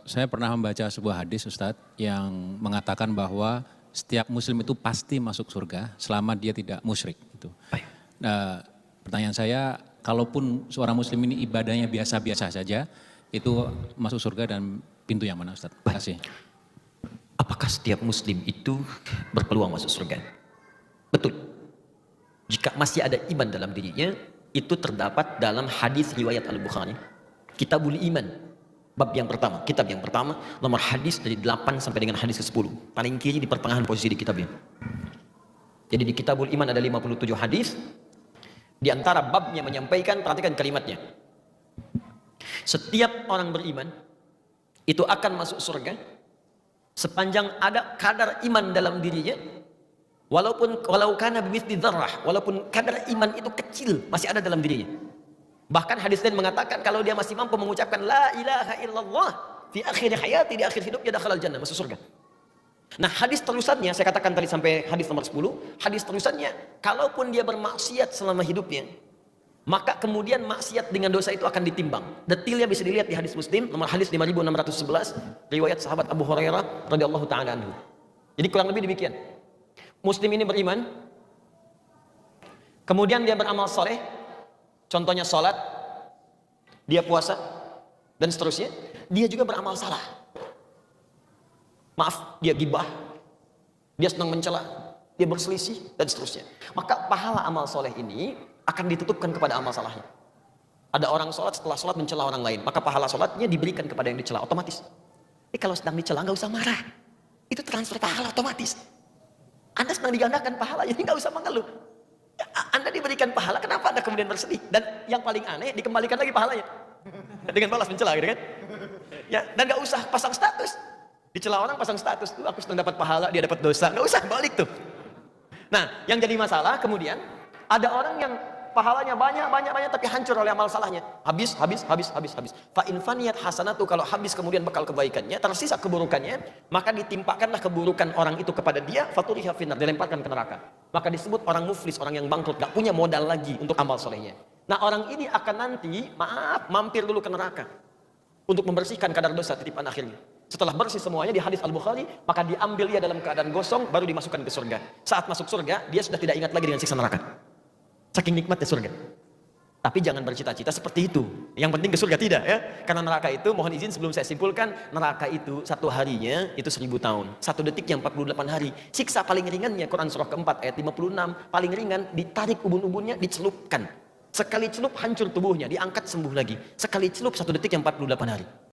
Saya pernah membaca sebuah hadis Ustadz yang mengatakan bahwa setiap muslim itu pasti masuk surga selama dia tidak musyrik gitu. Baik. Nah, pertanyaan saya, kalaupun seorang muslim ini ibadahnya biasa-biasa saja, itu masuk surga dan pintu yang mana Ustadz? Terima kasih. Apakah setiap muslim itu berpeluang masuk surga? Betul. Jika masih ada iman dalam dirinya, itu terdapat dalam hadis riwayat Al-Bukhari. Kitabul Iman. Bab yang pertama, kitab yang pertama, nomor hadis dari 8 sampai dengan hadis ke-10. Paling kiri di pertengahan posisi di kitabnya. Jadi di Kitabul Iman ada 57 hadis. Di antara babnya menyampaikan, perhatikan kalimatnya. Setiap orang beriman itu akan masuk surga sepanjang ada kadar iman dalam dirinya, walau kana bimithli dzarrah, walaupun kadar iman itu kecil masih ada dalam dirinya. Bahkan hadis lain mengatakan kalau dia masih mampu mengucapkan la ilaha illallah fi akhir hayati, di akhir hidupnya dakhalal jannah, masuk surga. Nah, hadis terusannya saya katakan tadi sampai hadis nomor 10, hadis terusannya kalaupun dia bermaksiat selama hidupnya, maka kemudian maksiat dengan dosa itu akan ditimbang. Detailnya bisa dilihat di hadis Muslim nomor hadis 5611 riwayat sahabat Abu Hurairah radhiyallahu taala anhu. Jadi kurang lebih demikian. Muslim ini beriman, kemudian dia beramal soleh, contohnya sholat, dia puasa, dan seterusnya. Dia juga beramal salah. Maaf, dia gibah, dia senang mencela, dia berselisih, dan seterusnya. Maka pahala amal soleh ini akan ditutupkan kepada amal salahnya. Ada orang sholat, setelah sholat mencela orang lain, maka pahala sholatnya diberikan kepada yang dicela otomatis. Kalau sedang dicela nggak usah marah, itu transfer pahala otomatis. Anda sedang digandakan pahalanya, jadi nggak usah mengeluh. Anda diberikan pahala, kenapa Anda kemudian bersedih? Dan yang paling aneh, dikembalikan lagi pahalanya dengan balas mencela, gitu kan? Ya, dan nggak usah pasang status. Dicela orang pasang status, tuh aku sedang dapat pahala, dia dapat dosa, nggak usah balik tuh. Nah, yang jadi masalah kemudian ada orang yang pahalanya banyak tapi hancur oleh amal salahnya. Habis. Fa in faniyat hasanatu, kalau habis kemudian bekal kebaikannya, tersisa keburukannya, maka ditimpakanlah keburukan orang itu kepada dia, faturiha finnar, dilemparkan ke neraka. Maka disebut orang muflis, orang yang bangkrut, gak punya modal lagi untuk amal solehnya. Nah, orang ini akan nanti, mampir dulu ke neraka untuk membersihkan kadar dosa titipan akhirnya. Setelah bersih semuanya di hadis Al-Bukhari, maka diambil ia dalam keadaan gosong, baru dimasukkan ke surga. Saat masuk surga, dia sudah tidak ingat lagi dengan siksa neraka. Saking nikmatnya surga. Tapi jangan bercita-cita seperti itu. Yang penting ke surga tidak, ya. Karena neraka itu, mohon izin sebelum saya simpulkan, neraka itu satu harinya itu 1000 tahun. Satu detiknya 48 hari. Siksa paling ringannya, Quran surah keempat ayat 56, paling ringan, ditarik ubun-ubunnya, dicelupkan. Sekali celup hancur tubuhnya, diangkat sembuh lagi. Sekali celup satu detik yang 48 hari.